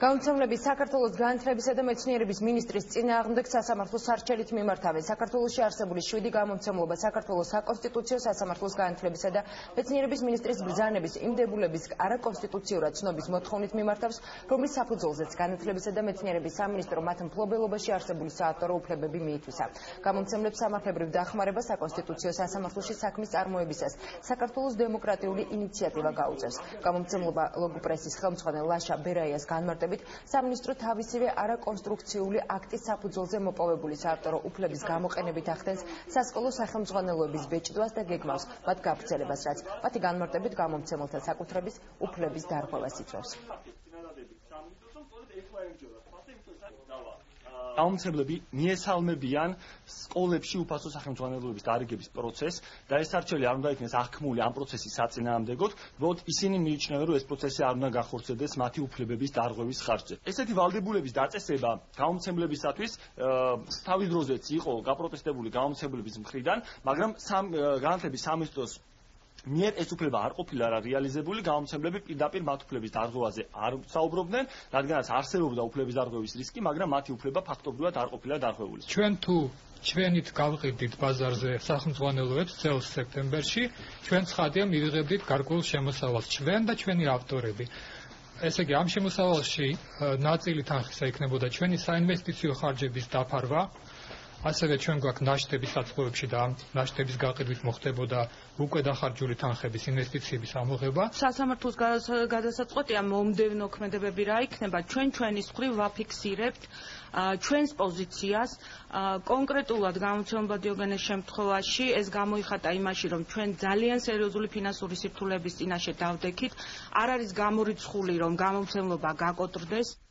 გამომცემლები საქართველოს განათლებისა და მეცნიერების მინისტრის წინააღმდეგ სასამართლოს არჩევით მიმართავენ. საქართველოში არსებული 7 გამომცემლობა საქართველოს საკონსტიტუციო სასამართლოს განათლებისა და მეცნიერების მინისტრის ბრძანების იმდებულების არაკონსტიტუციურად ცნობის მოთხოვნით მიმართავს, რომლის საფუძველზეც განათლებისა და მეცნიერების სამინისტრო მათ მფლობელობაში არსებული საავტორო უფლებები მიითვისა. გამომცემლებს სამართლებრივ დახმარება საკონსტიტუციო სასამართლოში საქმის წარმოებისას საქართველოს დემოკრატიული ინიციატივა გაუწევს. გამომცემლობა ლოგოპრესის ხელმძღვანელ ლაშა ბერაიას განმარტებით სამინისტრო თავისივე არაკონსტრუქციული აქტის საფუძველზე მოპოვებული საავტორო უფლების გამოყენებით ახდენს სასკოლო სახელმძღვანელოების ბეჭდვას და გეგმავს მათ გაგრძელებას, რაც მათი განმარტებით გამომცემელთა საკუთრების უფლების დარღვევას იწვევს. გამომცემლები მიესალმებიან სკოლებში უფასო სახელმძღვანელოების დარიგების პროცესს და ეს არჩევი არ უნდა იქნეს აღქმული ამ პროცესის საწინააღმდეგოდ, უბრალოდ ისინი მიიჩნევენ, რომ ეს პროცესი არ უნდა გახორციელდეს მათი უფლებების დარღვევის ხარჯზე. ესეთი ვალდებულების დაწესება გამომცემლებისათვის თავის დროზეც იყო გაპროტესტებული გამომცემლების მხრიდან, მაგრამ განათლების სამინისტროს მიერ ეს უფლება არ ყოფილა რეალიზებული, გამომცემლები პირდაპირ მათ უფლების დარღვევაზე არ საუბრობდნენ, რადგანაც არსებობდა უფლების დარღვევის რისკი, მაგრამ მათი უფლება ფაქტობრივად არ ყოფილა დარღვეული. ჩვენ თუ ჩვენით გავყიდით ბაზარზე სახელმძღვანელოებს წელს სექტემბერში, ჩვენ ცხადია მივიღებდით გარკვეულ შემოსავალს, ჩვენ და ჩვენი ავტორები. ესე იგი, ამ შემოსავალში ნაწილი თანხისა იქნებოდა ჩვენი საინვესტიციო ხარჯების დაფარვა. ასევე ჩვენ გვაქვს ნაშთების საწყობებში და ამ ნაშთების გაყიდვით მოხდებოდა უკვე დახარჯული თანხების ინვესტიციების ამოღება. სასამართლოს გადასაწყვეტია მომდევნო ქმედებები რა იქნება, ჩვენის მხრივ ვაფიქსირებთ ჩვენს პოზიციას კონკრეტულად გამომცემლობა დიოგენეს შემთხვევაში ეს გამოიხატა იმაში, რომ ჩვენ ძალიან სერიოზული ფინანსური სირთულეების წინაშე დავდექით, არ არის გამორიცხული, რომ გამომცემლობა გაკოტრდეს.